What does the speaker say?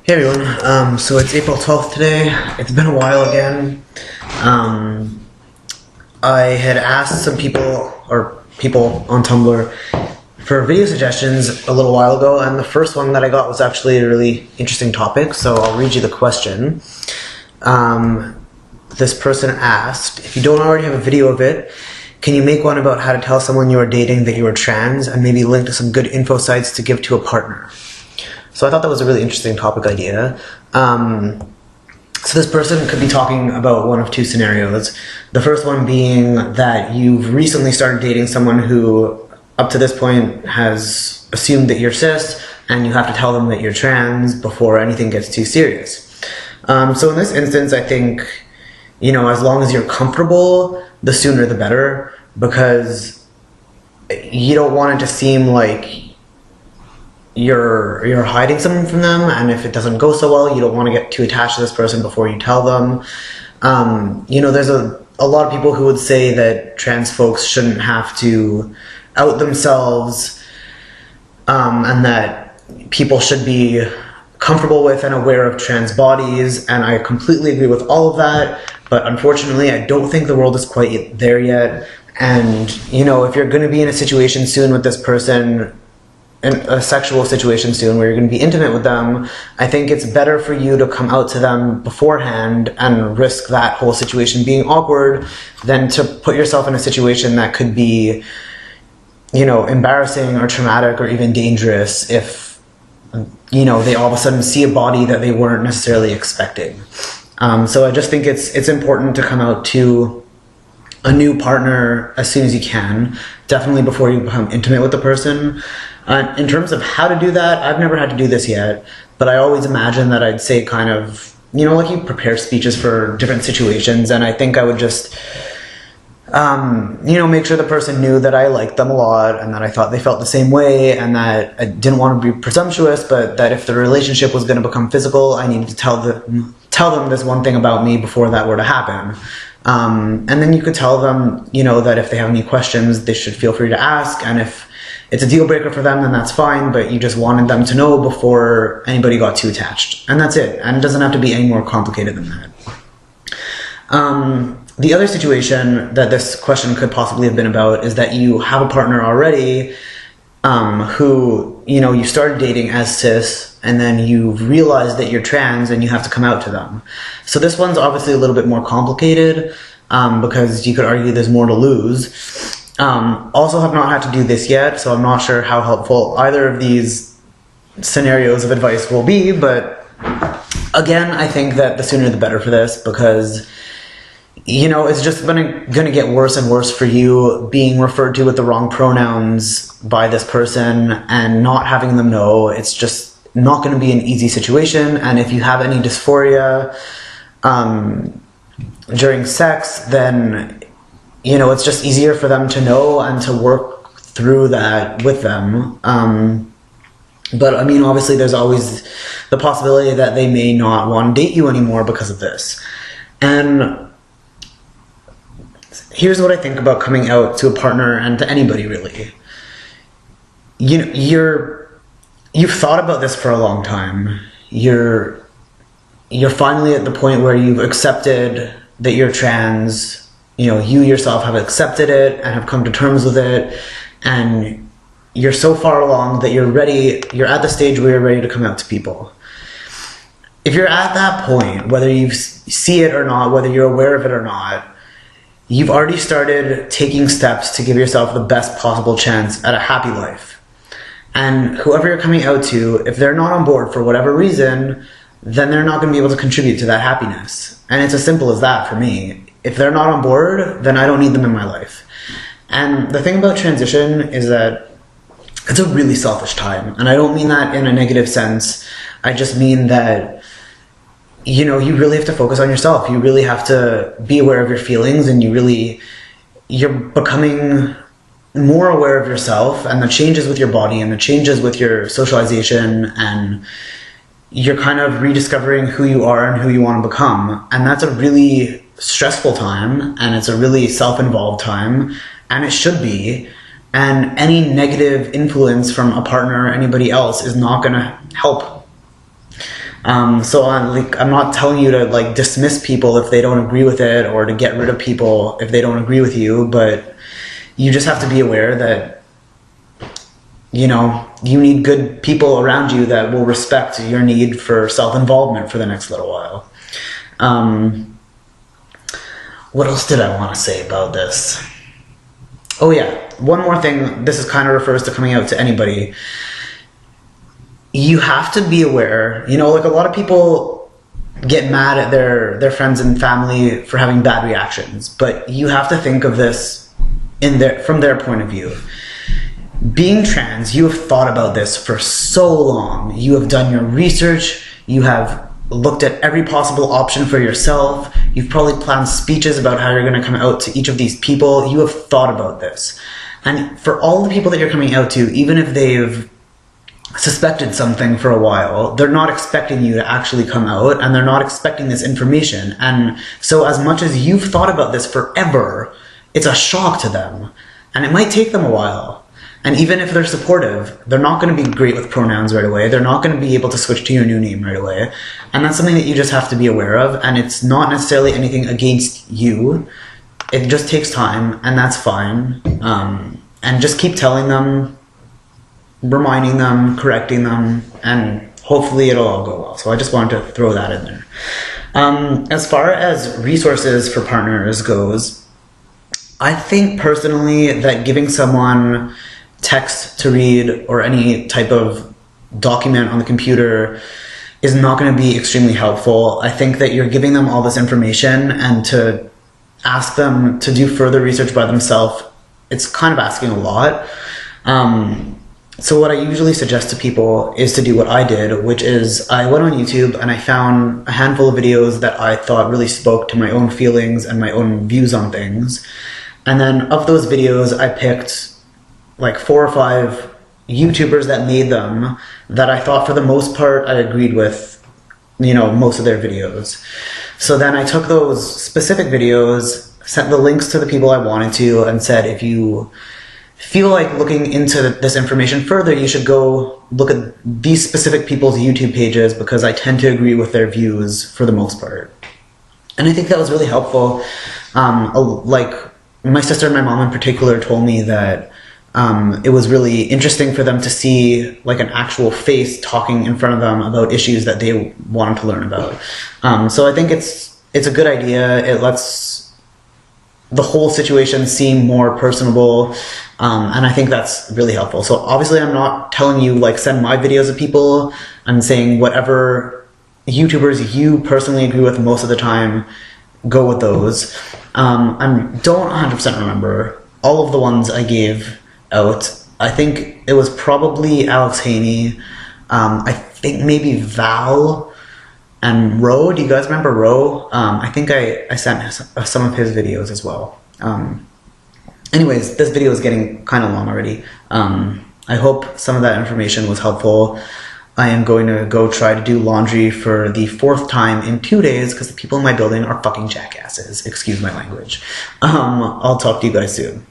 Hey everyone, so it's April 12th today. It's been a while again. I had asked some people, or people on Tumblr, for video suggestions a little while ago, and the first one that I got was actually a really interesting topic, so I'll read you the question. This person asked, if you don't already have a video of it, can you make one about how to tell someone you are dating that you are trans, and maybe link to some good info sites to give to a partner? So I thought that was a really interesting topic idea. So this person could be talking about one of two scenarios. The first one being that you've recently started dating someone who, up to this point, has assumed that you're cis, and you have to tell them that you're trans before anything gets too serious. So in this instance, I think, as long as you're comfortable, the sooner the better, because you don't want it to seem like you're hiding something from them, and if it doesn't go so well, you don't want to get too attached to this person before you tell them. There's a lot of people who would say that trans folks shouldn't have to out themselves, and that people should be comfortable with and aware of trans bodies, and I completely agree with all of that, but unfortunately I don't think the world is quite there yet. And if you're going to be in a situation soon with this person, in a sexual situation soon where you're going to be intimate with them, I think it's better for you to come out to them beforehand and risk that whole situation being awkward than to put yourself in a situation that could be, embarrassing or traumatic or even dangerous if, they all of a sudden see a body that they weren't necessarily expecting. So I just think it's important to come out to a new partner as soon as you can, definitely before you become intimate with the person. In terms of how to do that, I've never had to do this yet, but I always imagine that I'd say kind of, like you prepare speeches for different situations, and I think I would just, make sure the person knew that I liked them a lot, and that I thought they felt the same way, and that I didn't want to be presumptuous, but that if the relationship was going to become physical, I needed to tell them this one thing about me before that were to happen. And then you could tell them, that if they have any questions, they should feel free to ask, and if it's a deal breaker for them, then that's fine, but you just wanted them to know before anybody got too attached. And that's it. And it doesn't have to be any more complicated than that. The other situation that this question could possibly have been about is that you have a partner already who, you started dating as cis, and then you've realized that you're trans and you have to come out to them. So this one's obviously a little bit more complicated because you could argue there's more to lose. Also have not had to do this yet, so I'm not sure how helpful either of these scenarios of advice will be, but again, I think that the sooner the better for this, because it's just gonna get worse and worse for you being referred to with the wrong pronouns by this person and not having them know. It's just not going to be an easy situation, and if you have any dysphoria during sex, then it's just easier for them to know and to work through that with them. But obviously there's always the possibility that they may not want to date you anymore because of this. And here's what I think about coming out to a partner and to anybody really. You've thought about this for a long time. You're finally at the point where you've accepted that you're trans. You yourself have accepted it and have come to terms with it, and you're so far along that you're at the stage where you're ready to come out to people. If you're at that point, whether you see it or not, whether you're aware of it or not, you've already started taking steps to give yourself the best possible chance at a happy life. And whoever you're coming out to, if they're not on board for whatever reason, then they're not going to be able to contribute to that happiness. And it's as simple as that for me. If they're not on board, then I don't need them in my life. And the thing about transition is that it's a really selfish time. And I don't mean that in a negative sense. I just mean that, you really have to focus on yourself. You really have to be aware of your feelings, and you're becoming more aware of yourself and the changes with your body and the changes with your socialization, and you're kind of rediscovering who you are and who you want to become. And that's a really stressful time, and it's a really self-involved time, and it should be. And any negative influence from a partner or anybody else is not going to help. So I'm not telling you to like dismiss people if they don't agree with it, or to get rid of people if they don't agree with you, but you just have to be aware that, you know, you need good people around you that will respect your need for self-involvement for the next little while. What else did I want to say about this? Oh yeah, one more thing. This is kind of refers to coming out to anybody. You have to be aware, you know, like a lot of people get mad at their friends and family for having bad reactions, but you have to think of this from their point of view. Being trans, you have thought about this for so long. You have done your research, you have looked at every possible option for yourself, you've probably planned speeches about how you're going to come out to each of these people. You have thought about this. And for all the people that you're coming out to, even if they've suspected something for a while, they're not expecting you to actually come out, and they're not expecting this information. And so as much as you've thought about this forever, it's a shock to them, and it might take them a while. And even if they're supportive, they're not going to be great with pronouns right away. They're not going to be able to switch to your new name right away. And that's something that you just have to be aware of. And it's not necessarily anything against you. It just takes time, and that's fine. And just keep telling them, reminding them, correcting them, and hopefully it'll all go well. So I just wanted to throw that in there. As far as resources for partners goes, I think personally that giving someone text to read or any type of document on the computer is not going to be extremely helpful. I think that you're giving them all this information, and to ask them to do further research by themselves, it's kind of asking a lot. So what I usually suggest to people is to do what I did, which is I went on YouTube and I found a handful of videos that I thought really spoke to my own feelings and my own views on things. And then of those videos, I picked like 4 or 5 YouTubers that made them that I thought for the most part I agreed with, you know, most of their videos. So then I took those specific videos, sent the links to the people I wanted to, and said, if you feel like looking into this information further, you should go look at these specific people's YouTube pages, because I tend to agree with their views for the most part. And I think that was really helpful. Like my sister and my mom in particular told me that it was really interesting for them to see like an actual face talking in front of them about issues that they wanted to learn about. So I think it's a good idea. It lets the whole situation seem more personable, and I think that's really helpful. So obviously I'm not telling you like send my videos to people. I'm saying whatever YouTubers you personally agree with most of the time, go with those. I don't 100% remember all of the ones I gave out. I think it was probably Alex Haney. I think maybe Val and Ro. Do you guys remember Ro? I think I sent some of his videos as well. Anyways, this video is getting kind of long already. I hope some of that information was helpful. I am going to go try to do laundry for the 4th time in 2 days, because the people in my building are fucking jackasses. Excuse my language. I'll talk to you guys soon.